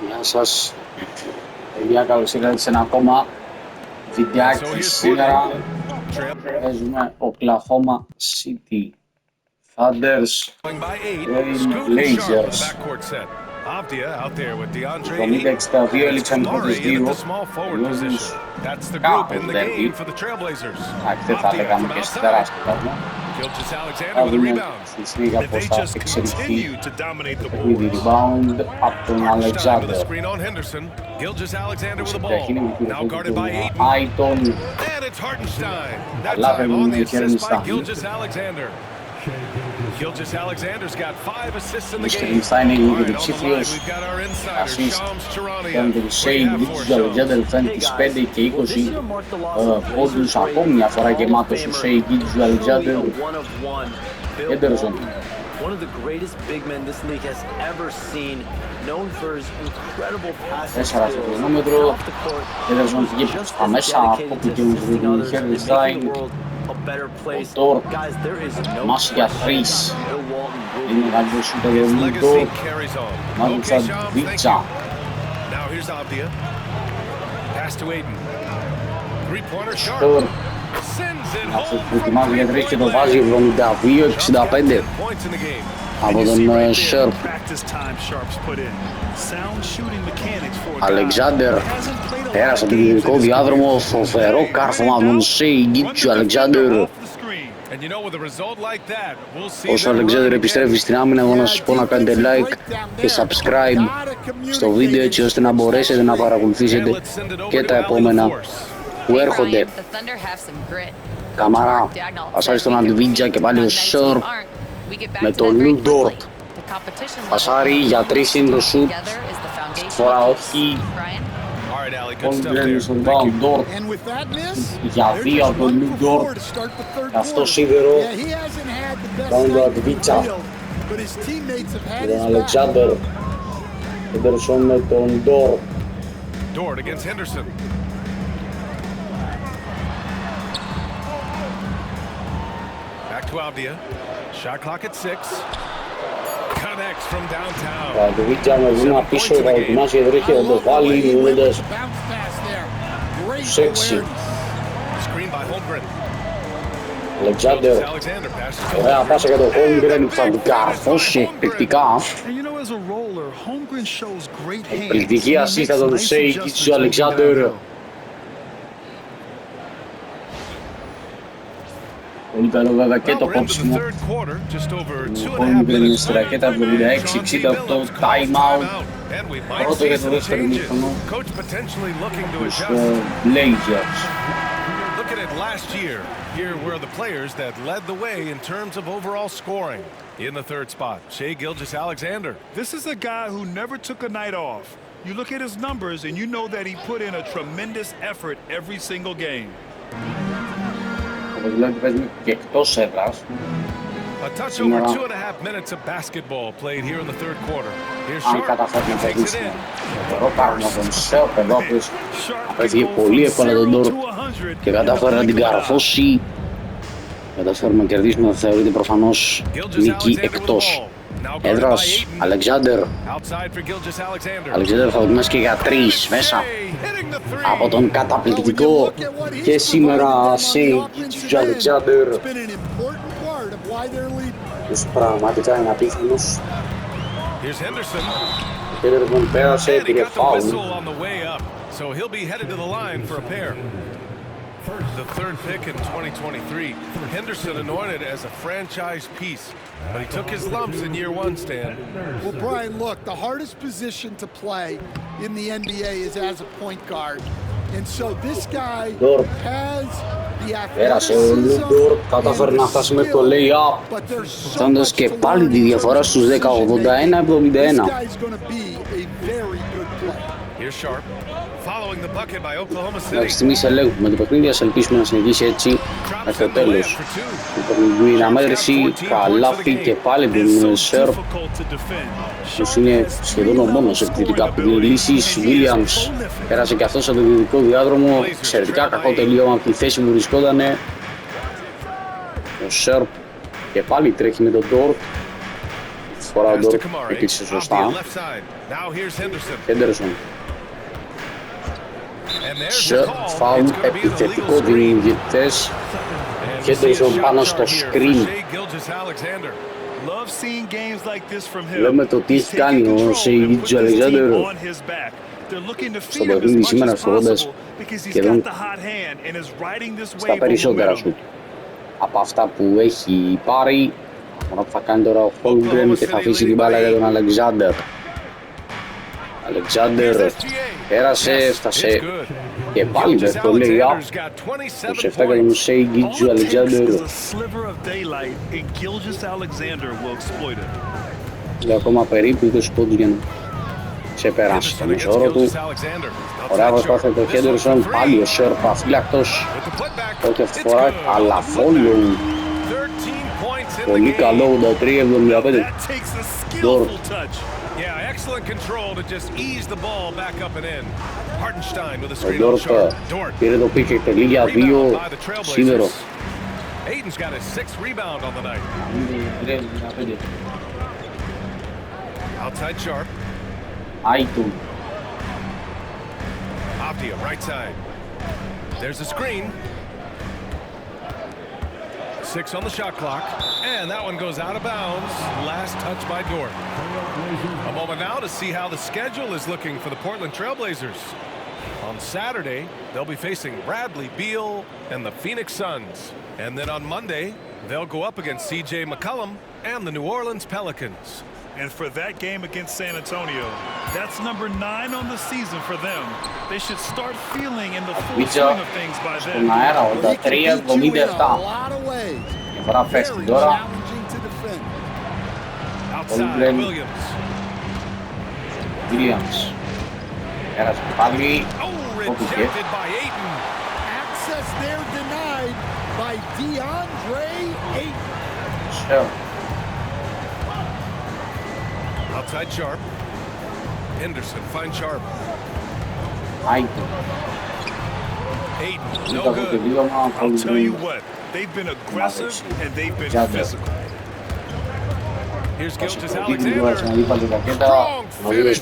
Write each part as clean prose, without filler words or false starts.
Γεια σας, παιδιά, καλώς ήρθατε σε ένα ακόμα βιντεάκι. Σήμερα παίζουμε Oklahoma City Thunders μπλειζερς. 70-62 έλειξαν οι πρώτες δύο λόγους κάπου Ντερμπι. Δεν θα λέγαμε και στη τεράστια πράγμα. Θα δούμε στη συνέχεια πώς θα εξελιχθεί το παιχνίδι. Rebound από τον Αλεξάνδερ. Έχει μικρή τον Άιτον. Αλλά παίρνουν με χέρι στάνη. Ο Στρινστάιν είναι λίγο διψήφιος. Ασίστ κάνει τον Σέι Γκίτζους Αλεξάνδερ, φτάνει τις 5 και 20 πόντους. Ακόμη μια φορά γεμάτος ο Σέι Γκίτζους Αλεξάνδερ. Έντερσον. Τέσσερα στο χρονόμετρο. Έντερσον πήγε στα μέσα από που και με τον Χέρνιστάιν. Ο Τόρ μάση για τρεις. Είναι μεγάλο σούτα για τον Τόρ. Μάλιστα Βίτσα. Τόρ. Αυτό που ετοιμάζει για τρεις και το βάζει 72-65 από τον Σέρπ. Αλεξάνδερ πέρασε από τον κεντρικό διάδρομο, φοβερό κάρφωμα από τον Σέι Γκίτσου Αλεξάνδερ. Όσο ο Αλεξάνδερ επιστρέφει στην άμυνα, εγώ να σας πω να κάνετε like και subscribe στο βίντεο, έτσι ώστε να μπορέσετε να παρακολουθήσετε και τα επόμενα που έρχονται. Καμαρά, πασάρει στον Αντιβίτζα και πάλι ο Σέρπ με τον Ντόρτ. Πασάρει για τρεις είναι το σουτ. Φορά όχι. Όλοι μπαίνουν στον rebound Ντόρτ. Για δύο από τον Ντόρτ. Αυτό σίδερο. Κάνουν τον Αντιβίτζα. Με τον Αλεξάνδερ. Έντερσον με τον Ντόρτ. Shot clock at 6. Connects from downtown. Το βίντεο με βήμα πίσω θα δοκιμάσει εδώ και θα το βάλει μείνοντας σεξι. Αλεξάνδερ. Ωραία πάσα για το Holmgren που θα την καρφώσει εκπληκτικά. Εκπληκτική ασίστα τον Σέι Γκίτσους Αλεξάνδερ. Πολύ καλό βέβαια και το κόψιμο. Ο είναι στη ρακέτα 76-68 time out. Πρώτο για το δεύτερο μήχρονο τους μπλειζερς. Here were the players that led the way in terms of overall scoring. In the third spot, Shai Gilgeous-Alexander. This is a guy who never took a night off. You look at his numbers and you know that he put in a tremendous effort every single game. Δηλαδή παίζουμε και εκτός έδρας. Σήμερα, αν καταφέρει να παίξει το πράγμα τον Σέρπ εδώ, που απέφυγε πολύ εύκολα τον Ντόρ και καταφέρει να την καρφώσει, καταφέρουμε να κερδίσουμε, θα θεωρείται προφανώς νίκη εκτός έδρας. Αλεξάνδερ. Αλεξάνδερ θα δοκιμάσει και για τρεις μέσα από τον καταπληκτικό και σήμερα Σέι Γκίτσους Αλεξάνδερ. Τους πραγματικά είναι απίθανος. Ο Έντερσον πέρασε, πήρε φάουλ. The third pick in 2023, Henderson anointed as a franchise piece, but he took his lumps in year one, Stan. Well, Brian, look, the hardest position to play in the NBA is as a point guard. And so this guy has the athleticism, κατάφερε να φτάσει μέχρι το lay-up, φτάνοντας και πάλι τη διαφορά στους 10, 81-71. Αυτή τη στιγμή ελέγχουμε το παιχνίδι, ας ελπίσουμε να συνεχίσει έτσι μέχρι το τέλος. Η αναμέτρηση, καλάθι και πάλι τον Σέρπ, που είναι σχεδόν ο μόνος επιθετικά που είναι λύσεις. Williams πέρασε και αυτός από το δυτικό διάδρομο, εξαιρετικά κακό τελείωμα από τη θέση που βρισκότανε. Ο Σέρπ και πάλι τρέχει με τον Ντόρτ. φορά ο Ντόρτ έκλεισε σωστά. Χέντερσον. Σε φάουλ επιθετικό δίνει οι διαιτητές. Χέντερσον πάνω στο screen. Λέμε το τι έχει κάνει ο Σέι Αλεξάνδερ στο παιχνίδι σήμερα στο 80 σχεδόν στα περισσότερα σου από αυτά που έχει πάρει. Μόνο που θα κάνει τώρα ο Χόλμγκρεν και θα αφήσει την μπάλα για τον Αλεξάνδερ. Αλεξάνδερ πέρασε, έφτασε και πάλι με ευκολία. 27 για τον Σέι Αλεξάνδερ. Για ακόμα περίπου 20 πόντους για να ξεπεράσει το μεσόωρο του. Ωραία προσπάθεια το Χέντερσον, πάλι ο Σέρπ αφύλακτος. Όχι αυτή τη φορά, αλλά φόλιο. Πολύ καλό, 83-75. Ντόρτ. Ο Ντόρτ πήρε το πίκ και τελεί για 2 σίδερο. Άιτουν. Avdia, right side. There's the screen. 6 on the shot clock. And that one goes out of bounds. Last touch by Dort. A moment now to see how the schedule is looking for the Portland Trailblazers. On Saturday, they'll be facing Bradley Beal and the Phoenix Suns. And then on Monday, they'll go up against CJ McCollum and the New Orleans Pelicans. And for that game against San Antonio, that's number 9 on the season for them. They should start feeling in the full swing of things by then. Στον αέρα, 83-77. Και φορά πέφτει τώρα. Holmgren. Williams. Πέρασε πάλι. Κόπηκε. Access there denied by DeAndre Ayton. Sure. Outside Sharp. Henderson finds Sharp. Άιτον. Ayton, no good. I'll tell you what, they've been aggressive and they've been physical. Here's Gilgeous Strong Alexander.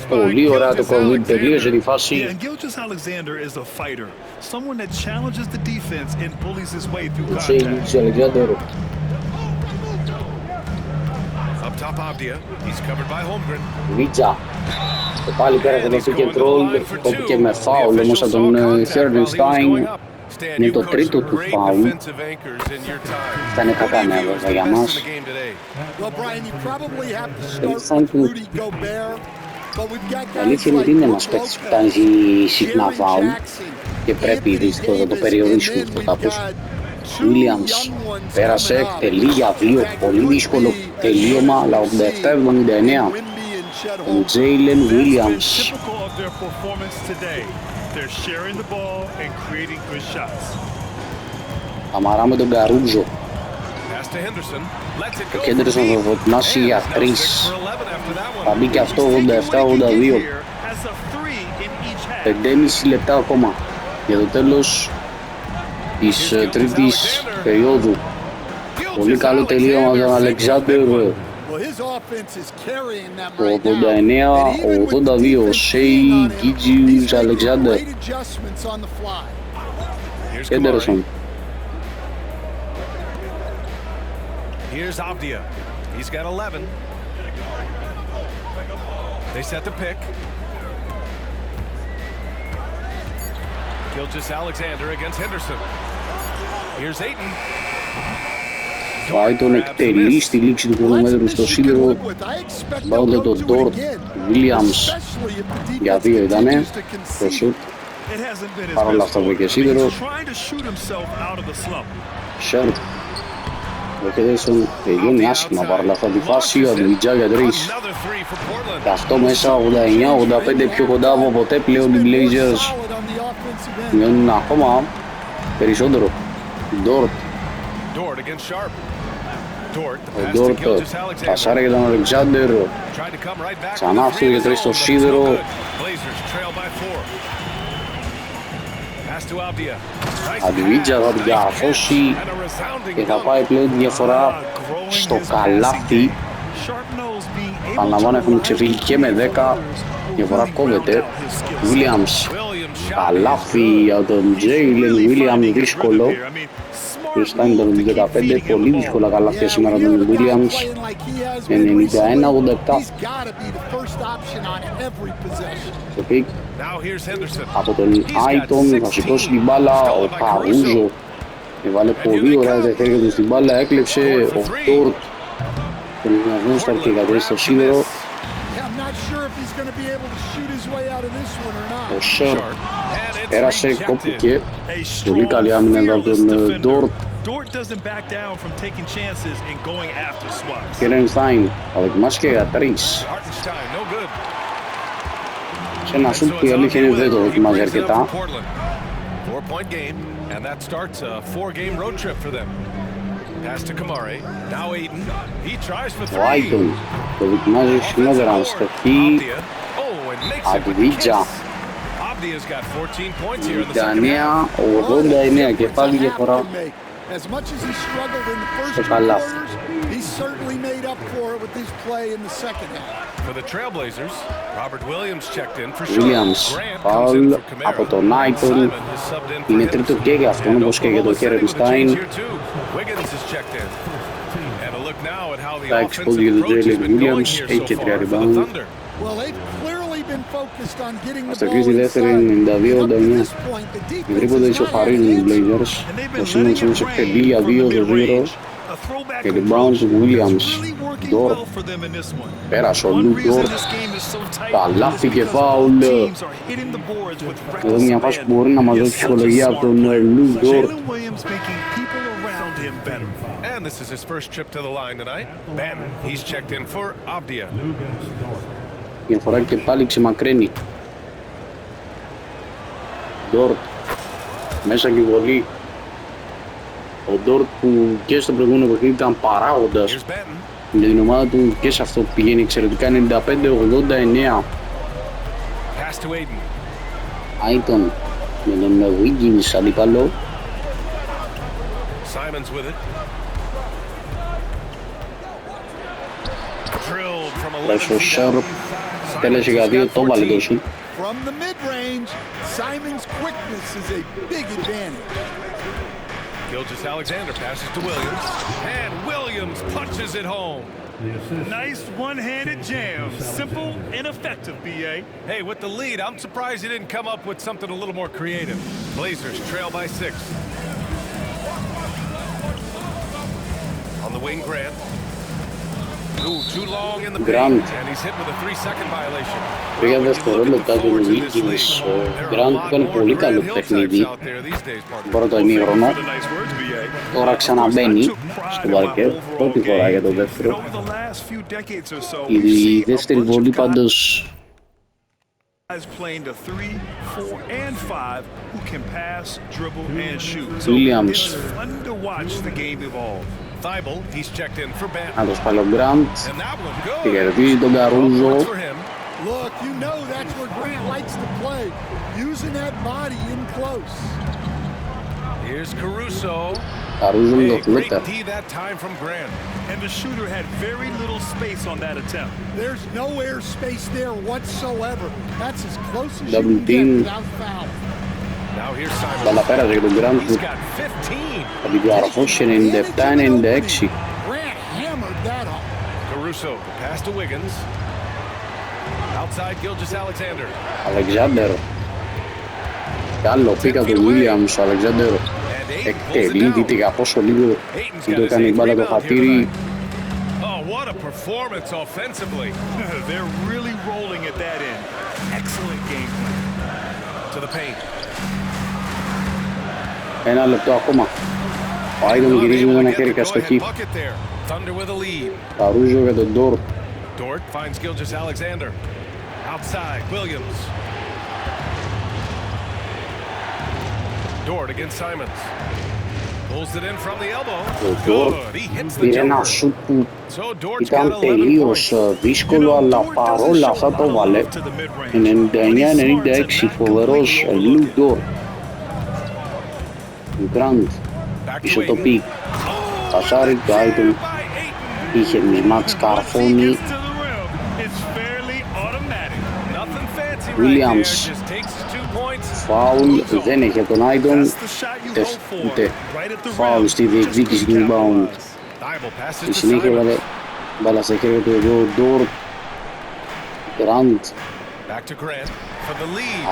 πολύ ωραία το κόβει, τελείωσε τη φάση. And Gilgeous Alexander is a fighter, someone that challenges the defense and bullies his way through Το Σέι Αλεξάνδερ. Up top Avdia. He's covered by Holmgren. Βίτσα. Και πάλι πέρασε το pick and roll, κόπηκε με φάουλ όμως από τον Χέρνενστάιν. Είναι το τρίτο του φάουλ. Θα είναι κακά νέα βέβαια για μας. Η αλήθεια είναι ότι είναι ένας παίκτης που κάνει συχνά φάουλ και πρέπει δυστυχώς να το περιορίσουμε αυτό κάπως. Williams πέρασε, εκτελεί για 2, πολύ δύσκολο τελείωμα, αλλά 87-79. Ο Τζέιλεν Williams. Καμαρά με τον Καρούζο. Το Χέντερσον θα δοκιμάσει για 3. Θα μπει και αυτό 87-82. 5,5 λεπτά ακόμα για το τέλος της τρίτης περίοδου. Πολύ καλό τελείωμα από τον Αλεξάνδερ. Το 89-82 Σέι Γίλγιος Αλεξάνδερ. Χέντερσον. Here's Avdia. He's got 11. They set the pick. Gilgeous Alexander against Henderson. Here's Ayton. Πάει τον εκτελεί στη λήξη του χρονομέτρου στο σίδερο. Μπάουνται τον Ντόρτ, Williams για 2 ήτανε το σουτ. Παρ' όλα αυτά βρήκε σίδερο. Σέρτ. Ο Χέντερσον τελειώνει άσχημα παρ' όλα αυτά τη φάση. Ο Αντλιτζά για 3. Και αυτό μέσα 89-85 πιο κοντά από ποτέ πλέον οι μπλειζερς. Μειώνουν ακόμα περισσότερο. Ντόρτ. Ο Ντόρτ πασάρα για τον Αλεξάνδερ. Ξανά αυτό για 3 στο σίδερο. Αντιβίτζα θα την διαρθώσει και θα πάει πλέον τη διαφορά στο καλάθι. Παναλαμβάνω έχουμε ξεφύγει και με 10. Διαφορά κόβεται. Williams. Καλάθι για τον Τζέιλεν Williams, δύσκολο. Φτάνει το 15, πολύ δύσκολα καλάθια σήμερα τον Williams. 91-87. Το πικ από τον Άιτον, θα σηκώσει την μπάλα. Ο Καρούζο έβαλε πολύ ωραία τα χέρια του στην μπάλα, έκλεψε ο Τόρτ. Τον γυμνασμό στα αρχικά στο σίδερο. Ο Σερ πέρασε, κόπηκε. Πολύ καλή άμυνα από τον Ντόρτ. Κέρενστάιν θα δοκιμάσει και για 3. Σε ένα σουτ που η αλήθεια είναι δεν το δοκιμάζει αρκετά. Ο Άιτον το δοκιμάζει συνόδερα να στοχεί. Αντιβίτζα 99-89 και πάλι διαφορά στο καλάθι. Williams, φάουλ από τον Άιτον. Είναι τρίτο και για αυτόν όπως και για τον Κέρενστάιν. Τα 6 πόντια για τον Τζέιλεν Williams, έχει και 3 rebound. Αστροφή στη δεύτερη 92-89. Οι τρίποντα ισοφαρίζουν οι μπλειζερς. Ο Σίμονς όμως εκτελεί για 2 το 2 και rebound του Williams. Ντόρ πέρασε ο Λου Ντόρ. Καλάθι και φάουλ. Εδώ μια φάση που μπορεί να μας δώσει ψυχολογία από τον Λου Ντόρ. And this is his first trip to the line tonight. Ben, he's checked in for Avdia. Η διαφορά και πάλι ξεμακραίνει. Ντόρτ μέσα και βολή. Ο Ντόρτ που και στο προηγούμενο παιχνίδι ήταν παράγοντας για την ομάδα του και σε αυτό που πηγαίνει εξαιρετικά. 95-89. Άιτον με τον Wiggins αντίπαλο. Πέσω Σέρπ τέλεσε για 2, το βάλε το σου. From the mid-range, Simon's quickness is a big advantage. Gilgeous-Alexander passes to Williams, and Williams punches it home. Nice one-handed jam. Simple and effective, B.A. Hey, with the lead, I'm surprised he didn't come up with something a little more creative. Blazers trail by 6. On the wing, Grant. Ooh, too long in the paint, and he's hit with a 3-second violation. Πήγα δευτερόλεπτα του Wiggins. Ο Grant έκανε πολύ καλό παιχνίδι. Πρώτο ημίχρονο. Τώρα ξαναμπαίνει στο παρκέ. Πρώτη φορά για το δεύτερο. Η δεύτερη βολή πάντως Williams. Να το σπάει ο Γκραντ και κερδίζει τον Καρούζο. Καρούζο με το φλούτερ. And the shooter had very little space on that attempt. There's no air space there whatsoever. That's as close as you can get without foul. Μπαλά πέρασε για τον Γκραντ που θα την διαρροφώσει 97-96. Αλεξάνδερ. Καλό πήκα τον Williams, ο Αλεξάνδερ. Εκτελεί, δείτε για πόσο λίγο του έκανε η μπάλα το χατήρι. What a performance offensively. They're really rolling at that end. Excellent game plan. To the paint. Ένα λεπτό ακόμα. Ο Άιτον γυρίζει με ένα χέρι καστοχή. Καρούζο για τον Ντόρτ. Dort finds Gilgeous-Alexander. Outside, Williams. Dort against Simons. Pulls it in from the elbow. Good. He hits the πήρε ένα σουτ που ήταν τελείως δύσκολο, αλλά παρόλα αυτά το βάλε. 99-96, φοβερός Λου Ντόρτ. Γκραντ πίσω το πικ. Πασάρι του Άιτον. Είχε μισμάτς καρφώνει. Williams. Φάουλ δεν έχει από τον Άιντον. Ούτε φάουλ στη διεκδίκηση του rebound. Στη συνέχεια έβαλε μπάλα στα χέρια του εδώ ο Ντόρτ. Γκραντ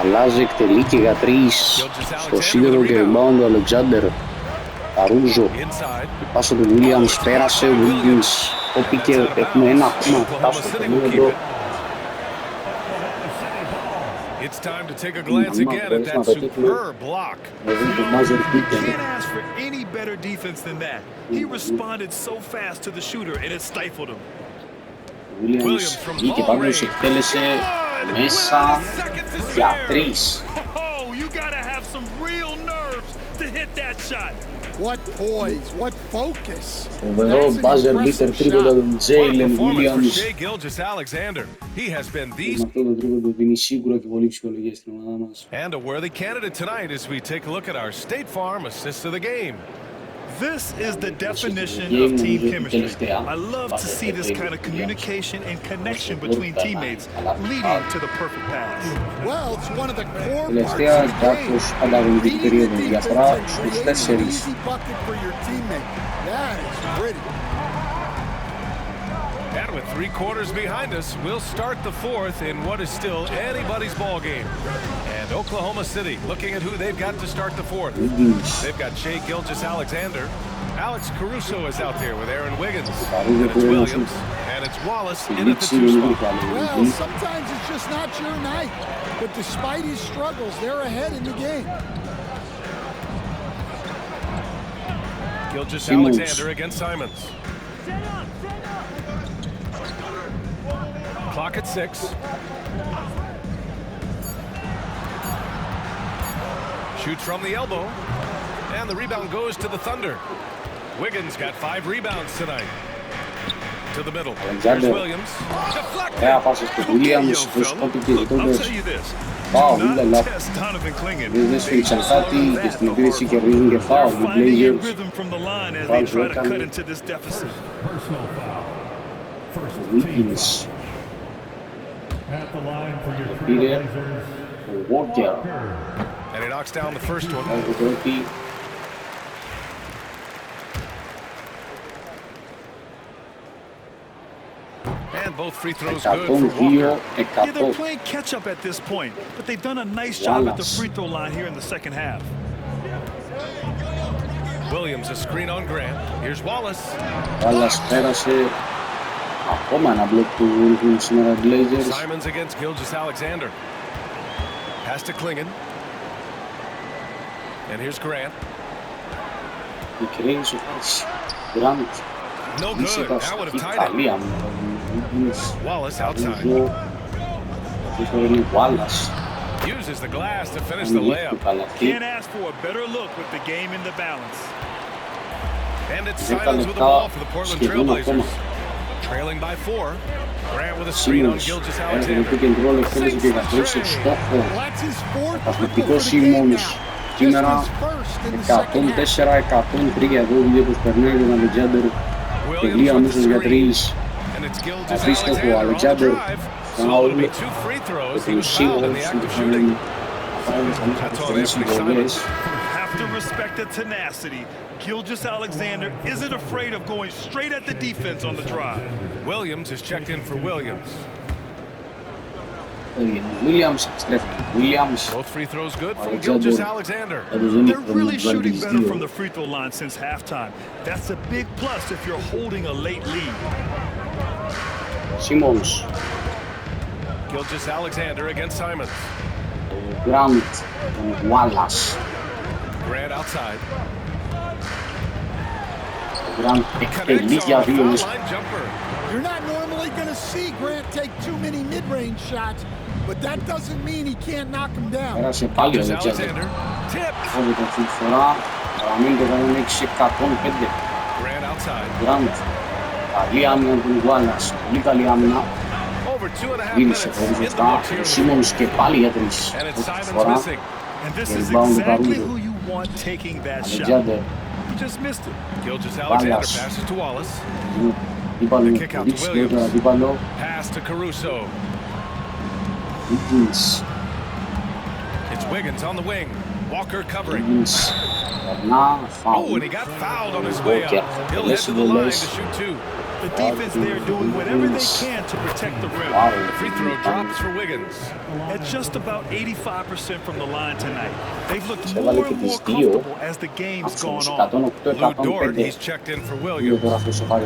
αλλάζει, εκτελεί και για τρεις στο σίδερο και rebound του Αλεξάνδερ. Καρούζο, η πάσα του Williams πέρασε, ο Wiggins κόπηκε, έχουμε ένα ακόμα φτάσει στο περίοδο. It's time to take a glance again at that superb block. You can't ask for any better defense than that. He responded so fast to the shooter and it stifled him. Williams βγήκε πάνω, εκτέλεσε μέσα για τρεις. Oh, you gotta have some real nerves to hit that shot. What poise, what focus. Φοβερό buzzer beater τρίποντα του Jalen Williams. Με αυτό το τρίποντο δίνει σίγουρα και πολύ ψυχολογία στην ομάδα μας. And a worthy candidate tonight as we take a look at our State Farm assist of the game. This is the definition of team chemistry. I love to see this kind of communication and connection between teammates leading to the perfect pass. Well, it's one of the core Τελευταία κάπως ανταγωνιστική περίοδο, διαφορά στους 4. easy bucket for your teammate. That is pretty. And with 3 quarters behind us, we'll start the fourth in what is still anybody's ball game. And Oklahoma City looking at who they've got to start the fourth. They've got Shai Gilgeous-Alexander. Alex Caruso is out there with Aaron Wiggins. And it's Williams. And it's Wallace in at the 2 spot. Well, sometimes it's just not your night. But despite his struggles, they're ahead in the game. Gilgeous-Alexander against Simons. Clock at 6. Shoots from the elbow. And the rebound goes to the Thunder. Wiggins got 5 rebounds tonight. To the middle. Here's Williams. Ωραία πάσα στο Williams, που σκόπηκε ζητώντας φάουλ, αλλά δεν σφίξαν κάτι και στην επίδεση κερδίζουν και φάουλ. Οι μπλειζερς φάουλ που έκανε ο Wiggins. Πήρε ο Walker. And he knocks down the first one. Το πρώτη. And both free throws good for 102, Yeah, 100. they're playing catch up at this point, but they've done a nice job at the free throw line here in the second half. Williams a screen on Grant. Here's Wallace. Wallace πέρασε. Ακόμα ένα μπλοκ που βρίσκουν σήμερα οι Blazers. Simons against Gilgeous-Alexander. Pass to Klingon. And here's Grant. Η Κρέιν σου πάση. Grant. No good. That would have tied it. Ιταλία μου. Wallace outside. Αυτό είναι Wallace. Uses the glass to finish the layup. Can't ask for a better look with the game in the balance. And it's Simons with the ball for the Portland Trailblazers. Trailing by 4. Grant with a screen on Gilgeous-Alexander. Εκτέλεσε και καθώς στο στόχο. Αθλητικός Σίμονς. Σήμερα 104-103 εδώ δουλειά που περνάει τον Αλεξάνδερ. Τελεία αμέσως για τρεις. Απίστευτο ο Αλεξάνδερ. Φάουλ. Και ο Σίμονς του φαίνεται. Have to respect the tenacity. Gilgeous-Alexander isn't afraid of going straight at the defense on the drive. Williams is checked in for Williams. Williams επιστρέφει. Williams. Both free throws good from Gilgeous-Alexander. They're really shooting better from the free throw line since halftime. That's a big plus if you're holding a late lead. Simons. Gilgeous-Alexander against Simons. Grant. Wallace. Grant outside. Grant εκτελεί για δύο μέσα. You're not normally going to see Grant take too many mid-range shots, but that doesn't mean he can't knock them down. Πέρασε πάλι ο Αλεξάνδερ. Όδε αυτή τη φορά παραμείνει το κανένα 6-105. Grant. Καλή άμυνα του Wallace. Πολύ καλή άμυνα. Μίλησε χωρίς αυτά. Ο Σίμονς και πάλι για τρεις. Αυτή τη φορά. Και rebound του Καρούζο. Αλεξάνδερ. Wallace. Αντίπαλο, δείξει και τον αντίπαλο. Pass to Caruso. Wiggins. Wiggins on the wing. Walker covering. Να, Oh, and he got fouled on his way up. He'll head to the line to shoot two. The defense there doing whatever they can to protect the rim. The free throw drops for Wiggins. At just about 85% from the line tonight. They've looked more and more comfortable as the game's gone on. Lou Dort, he's checked in for Williams.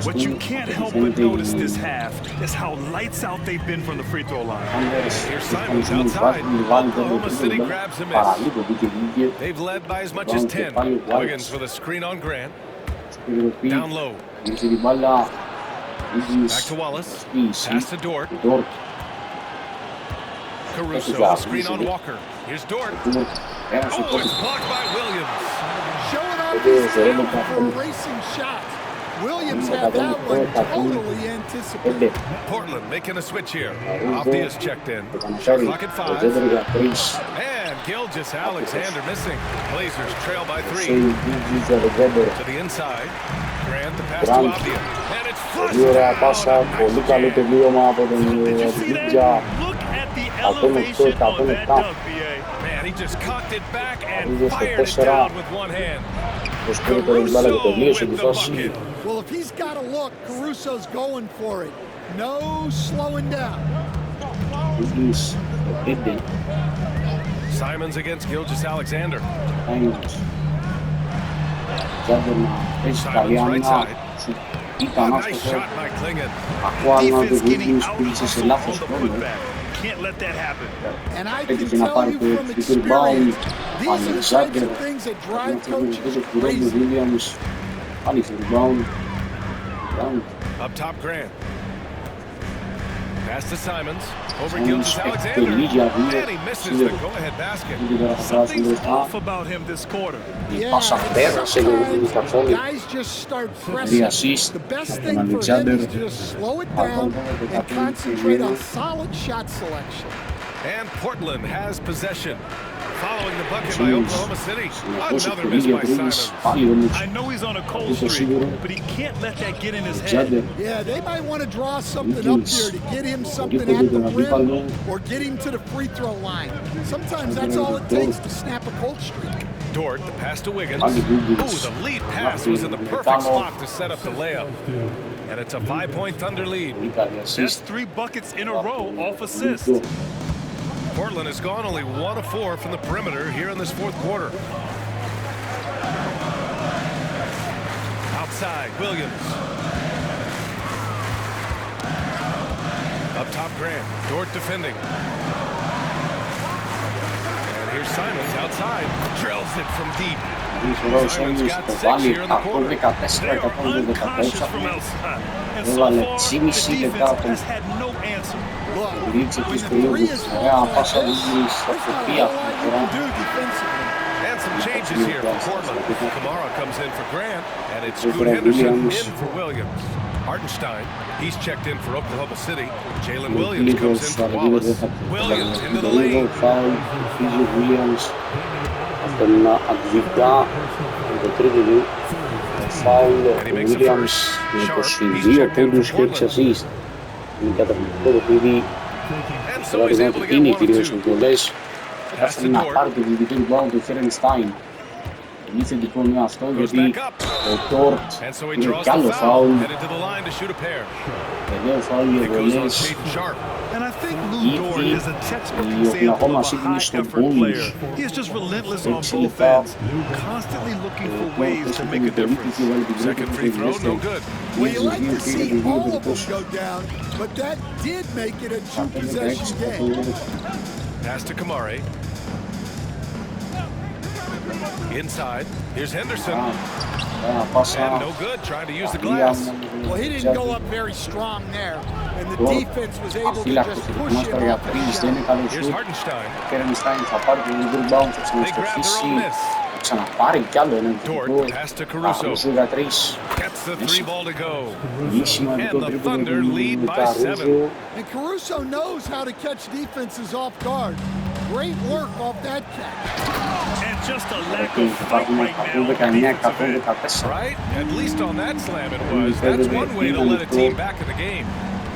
What you can't help but notice this half is how lights out they've been from the free throw line. Here's Simons outside. Oklahoma City grabs a miss. They've led by as much as 10. Wiggins with a screen on Grant. Down low. Back to Wallace. Pass to Dort. Caruso, screen on Walker. Here's Dort. Oh, it's blocked by Williams. Showing off his talent for a racing shot. Williams had that one totally anticipated. Portland making a switch here. Aldia's checked in. Shot clock at 5. And Gilgeous-Alexander missing. Blazers trail by 3. To the inside. Grant the pass to Aldia. And it's flushed out. Πολύ καλό τελείωμα από τον Βίτζα. Look at the elevation of that dunk, BA. Man, he just cocked it back and fired it down with one hand. Caruso with the bucket. Well, if he's got a look, Caruso's going for it. No slowing down. Simons against Gilgeous-Alexander. Simons right side. Nice shot by Klingon. Defense getting out hustled on the putback. Can't let that happen. And I can tell you from experience, these are the types of things that drive coaches crazy. Up top, Grant. Pass to Simons. Over Gilgeous-Alexander. And he misses the go-ahead basket. Something's off about him this quarter. Yeah, sometimes guys just start pressing. The best thing for him is to just slow it down and concentrate on solid shot selection. And Portland has possession. Following the bucket by Oklahoma City. Another miss by Simons. I know he's on a cold streak, but he can't let that get in his head. Yeah, they might want to draw something up here to get him something at the rim or get him to the free throw line. Sometimes that's all it takes to snap a cold streak. Dort, the pass to Wiggins. Ooh, the lead pass was in the perfect spot to set up the layup. And it's a 5-point Thunder lead. That's 3 buckets in a row off assist. Portland has gone only 1 of 4 from the perimeter here in this fourth quarter. Outside, Williams. Up top, Grant. Dort defending. And here's Simons outside. Drills it from deep. Simons got 6 here in the quarter. They are unconscious from outside. And so far, the defense has had no answer. When the three is off like this, there's not a whole lot you can do defensively. And some changes here for Portland. Kamara comes in for Grant, and it's Scoot Henderson in for Williams. Hartenstein, he's checked in for Oklahoma City. Jalen Williams comes in for Wallace. Williams into the lane. Τον Αντβικά, το τρίτο του φάουλ ο Williams με 22 πόντους και 6 assist. Είναι καταπληκτικό το παιδί, δηλαδή να είναι κυρίως οι βολές. Έφτασε να πάρει το δυτικό rebound του Φερενστάιν. Είναι θετικό με αυτό γιατί ο Τόρτ είναι κι άλλο φάουλ. Και νέο φάουλ για βολές. And I think Lou Dort is a textbook example of a high-effort player. He is just relentless on both ends, constantly looking for ways to make a difference. Second free throw, no good. Well, you like to see all of them go down, but that did make it a two-possession game. Pass to Kamari. Inside, here's Henderson. And no good, trying to use the glass. Well, he didn't go up very strong there, and the defense was able to just push him off the shot. Here's Hartenstein. They grab their own miss. Ξαναπάρει κι άλλο ένα Dort, pass to Caruso. Gets the 3 ball to go. And the Thunder lead by 7. And Caruso knows how to catch defenses off guard. Great work off that catch. And just a lack of fight right now. Right? At least on that slam it was. That's one way to let a team back in the game.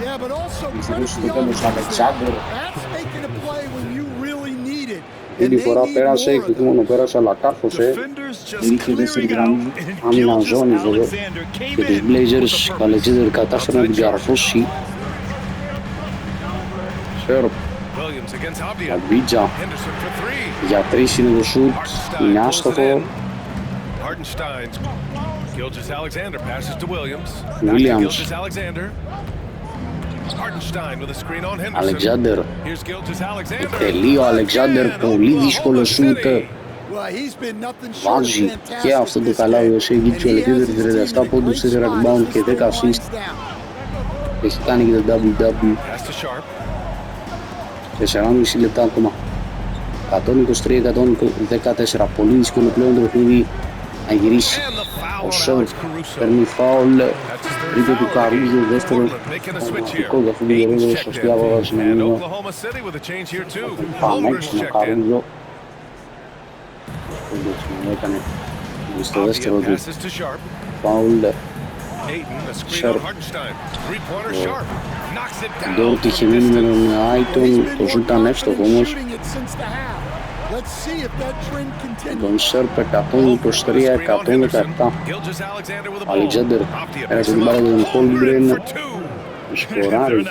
Yeah, but also credit the offense there. That's making a play when you really need it. Αυτή τη φορά πέρασε και όχι μόνο πέρασε αλλά κάρφωσε. Είχε δεύτερη γραμμή άμυνα ζώνης εδώ και τους μπλειζερς. Ο Αλεξάνδερ κατάφερε να την καρφώσει. Σέρπ. Λαμπίτζα για 3 είναι το σουτ, είναι άστοχο. Williams. Αλεξάνδερ. Εκτελεί ο Αλεξάνδερ, πολύ δύσκολο σουτ. Βάζει και αυτό το καλά ο Σέγγιτς. Ο Αλεξάνδερ 37 πόντους, 4 rebound και 10 assist. Έχει κάνει και το double-double. 4,5 λεπτά ακόμα. 123-114. Πολύ δύσκολο πλέον το παιχνίδι να γυρίσει. Ο Σόρ παίρνει φάουλ. Τρίτο του Καρούζο, δεύτερο πραγματικό για αυτήν την περίοδο. Σωστή απόβαση να μείνω. Πάμε έξω ο Καρούζο. Έκανε στο δεύτερο του φάουλ. Σόρ. Ντόρτ είχε μείνει με τον Άιτον, το σου ήταν εύστοχο όμως. Τον Σέρπ 123-117. Αλεξάνδερ έρασε την μπάλα τον Χόλμγκρεν. Σκοράρει.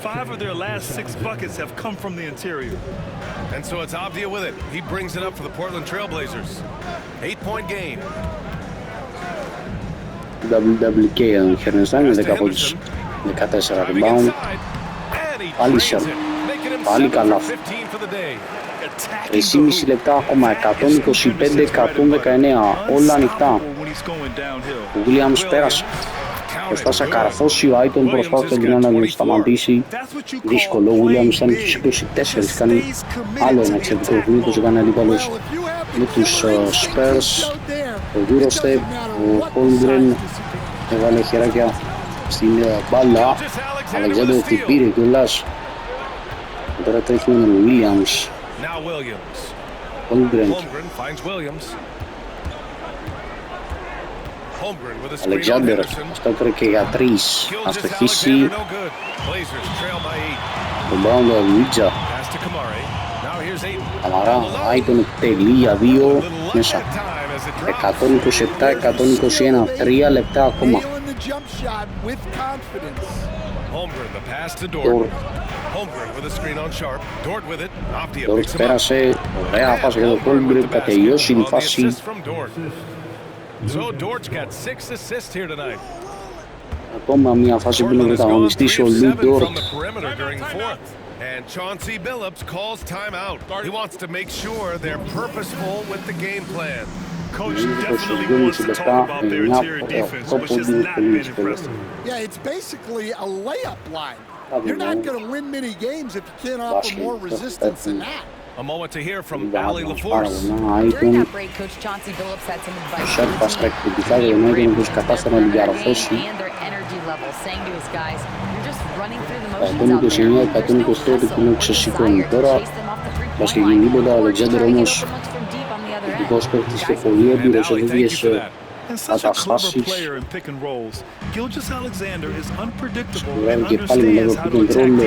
Five of their last 6 buckets have come from the interior. And so it's Abdia with it. He brings it up for the Portland Trailblazers. 8-point game. WWK αν Χερνεστάιν με 10 πόντους, 14 rebound. Πάλι Σέρπ, πάλι καλά. 3,5 λεπτά ακόμα, 125-119, όλα ανοιχτά. Ο Williams πέρασε. Προσπάθησε να καρφώσει, ο Άιτον προσπάθησε να τον σταματήσει. Δύσκολο, ο Williams ήταν στους 24, κάνει άλλο ένα εξαιρετικό παιχνίδι, όπως έκανε αντίπαλος με τους Spurs. Ο Eurostep, ο Holmgren έβαλε χεράκια στην μπάλα. Αλεξάνδερ την πήρε κιόλας. Τώρα τρέχει με τον Williams. Holmgren. Αλεξάνδερ, αυτό τρέχει για 3. Θα στοχίσει. Τον μπάουν το Αλμίτζα. Καμαρά, Άιτον εκτελεί για 2 μέσα. 127-121, 3 λεπτά ακόμα. Ντόρτ πέρασε, ωραία πάσα για τον Χόλμγκρεν, θα τελειώσει την φάση. Ακόμα μια φάση που είναι πρωταγωνιστής ο Λου Ντόρτ. And Chauncey Billups calls timeout. He wants to make sure they're purposeful with the game plan. Coach definitely wants to talk about their interior defense, which has not been impressive. Yeah, it's basically a layup line. You're not going to win many games if you can't offer more resistance than that. A moment to hear from Allie LaForce. During that break, Coach Chauncey Billups had some advice. Ο Σέρπ στα εκπληκτικά για τον Άιτον που κατάφερε να την διαρροφώσει. 129-123 που είναι ξεσηκώνει τώρα. Μας και γίνει τίποτα, ο Αλεξάνδερ όμως ειδικός παίκτης και πολύ έμπειρος σε τέτοιες καταστάσεις. Σκουρεύει και πάλι με λίγο που τον τρόλο.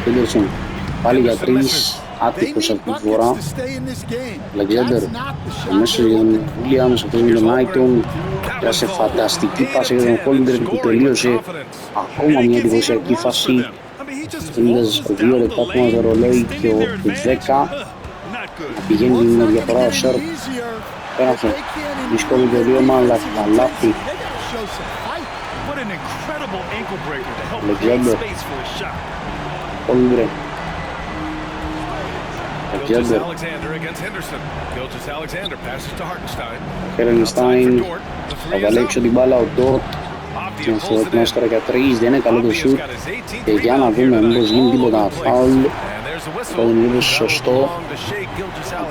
Πέντερσον πάλι για 3, άτυχος αυτή τη φορά. Αλεξάνδερ αμέσως για τον Williams, αυτός με τον Άιτον. Πέρασε φανταστική φάση για τον Χόλμγκρεν που τελείωσε ακόμα μια εντυπωσιακή φάση. 52 λεπτά ακόμα το ρολόι και ο 10 να πηγαίνει με διαφορά ο Σέρπ. Πέρασε δύσκολο το βίωμα αλλά λάθη. Αλεξάνδερ, Χόλμγκρεν, Αλεξάνδερ, Χέρνεστάιν, θα βάλει έξω την μπάλα ο Ντόρτ. Και να φορτώσει τώρα για 3, δεν είναι καλό το σουτ. Και για να δούμε μήπως γίνει τίποτα φάουλ. Αυτό δεν είναι σωστό.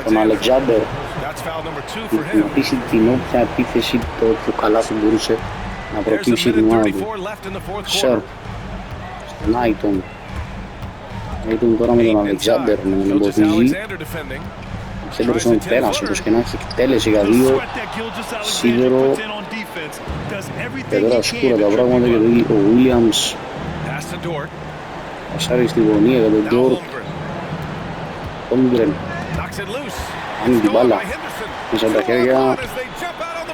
Τον Αλεξάνδερ να πείσει την όποια επίθεση το πιο καλά θα μπορούσε να προκύψει την ομάδα του. Σέρπ στον Άιτον. Άιτον τώρα με τον Αλεξάνδερ να τον εμποδίζει. Ο Χέντερσον πέρασε όπως και να έχει εκτέλεση για 2. Σίδερο. Και τώρα σκούρα τα πράγματα γιατί ο Williams πασάρει στη γωνία για τον Ντόρτ. Holmgren. Κάνει την μπάλα μέσα τα χέρια.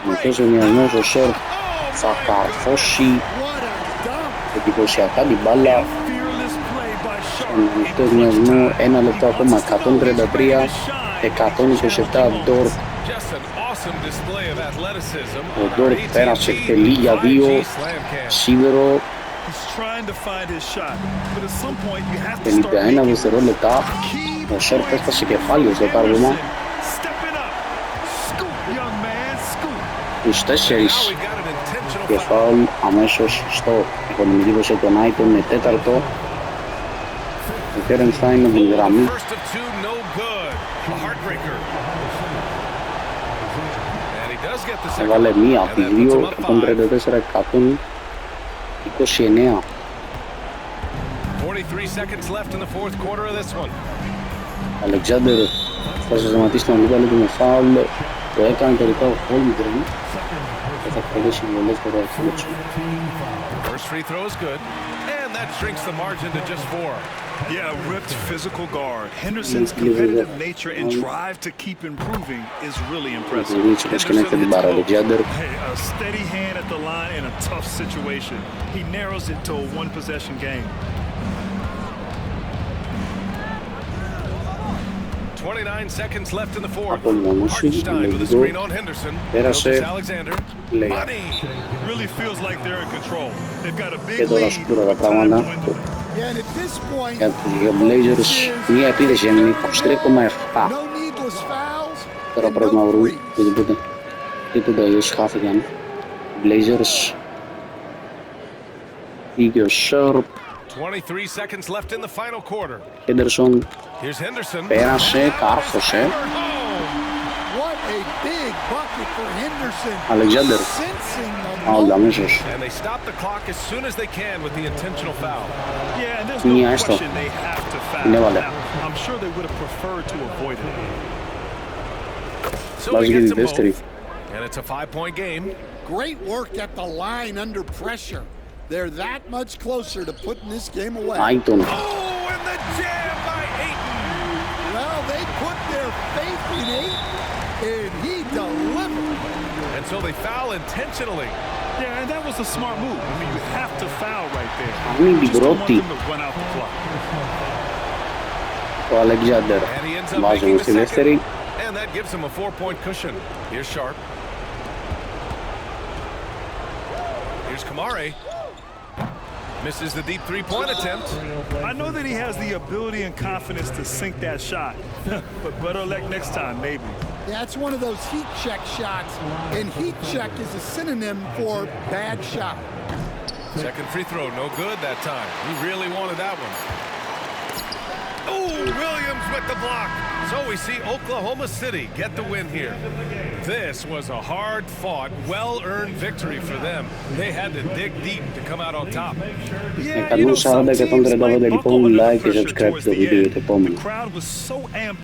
Μικρός ενδιασμός, ο Σόρτ θα καρφώσει εντυπωσιακά την μπάλα στον ανοιχτό ενδιασμό. 1 λεπτό ακόμα, 133, 127 Ντόρτ. Ο Ντόρτ πέρασε, εκτελεί για 2, σίδερο. 51 δευτερόλεπτα. Ο Σόρτ έφτασε κεφάλιο στο τάρβημα. Τους 4 και φάουλ αμέσως στο οικονομική τον Άιτον με τέταρτο. Ο Κέρεν θα είναι την γραμμή. Έβαλε μία από τις δύο, 134-129. Αλεξάνδερ θα σας σταματήσει τον αντίπαλο με φάουλ. Το έκανε τελικά ο Holmgren και θα κρατήσει συμβολές τώρα εξέλιξη. Yeah, ripped physical guard. Henderson's competitive nature and drive to keep improving is really impressive. A steady hand at the line in a tough situation. He narrows it to a one-possession game. 29 seconds left in the fourth. Hartenstein with a screen on Henderson. Alexander. Really feels like they're in control. They've got a big Και τώρα σκούρα τα πράγματα για τους μπλειζερς. Μία επίδεση είναι 23,7. Τώρα πρέπει να βρουν τίποτα αλλιώς χάθηκαν. Μπλειζερς πήγε ο Σόρπ. 23 seconds left in the final quarter. Henderson πέρασε, κάρφωσε. Αλεξάνδερ άλλο αμέσως. Μία έστω την έβαλε. Βάζει και τη δεύτερη. Great work at the line under pressure. They're that much closer to putting this game away. Άιτον. Well, they put their faith in Ayton, and he delivered. And so they foul intentionally. Yeah, and that was a smart move. I mean, you have to foul right there. Μην την Just don't want πρώτη. them to run out the clock. Ο Αλεξάνδερ βάζουμε στη δεύτερη. And that gives him a 4-point cushion. Here's Sharp. Here's Kamare. Misses the deep three-point attempt. I know that he has the ability and confidence to sink that shot, but better luck next time, maybe. That's one of those heat check shots, and heat check is a synonym for bad shot. Second free throw, no good that time. He really wanted that one. Oh, Williams with the block. So we see Oklahoma City get the win here. This was a hard-fought, well-earned victory for them. They had to dig deep to come out on top. 140-135 λοιπόν, like και subscribe στο βίντεο για το επόμενο.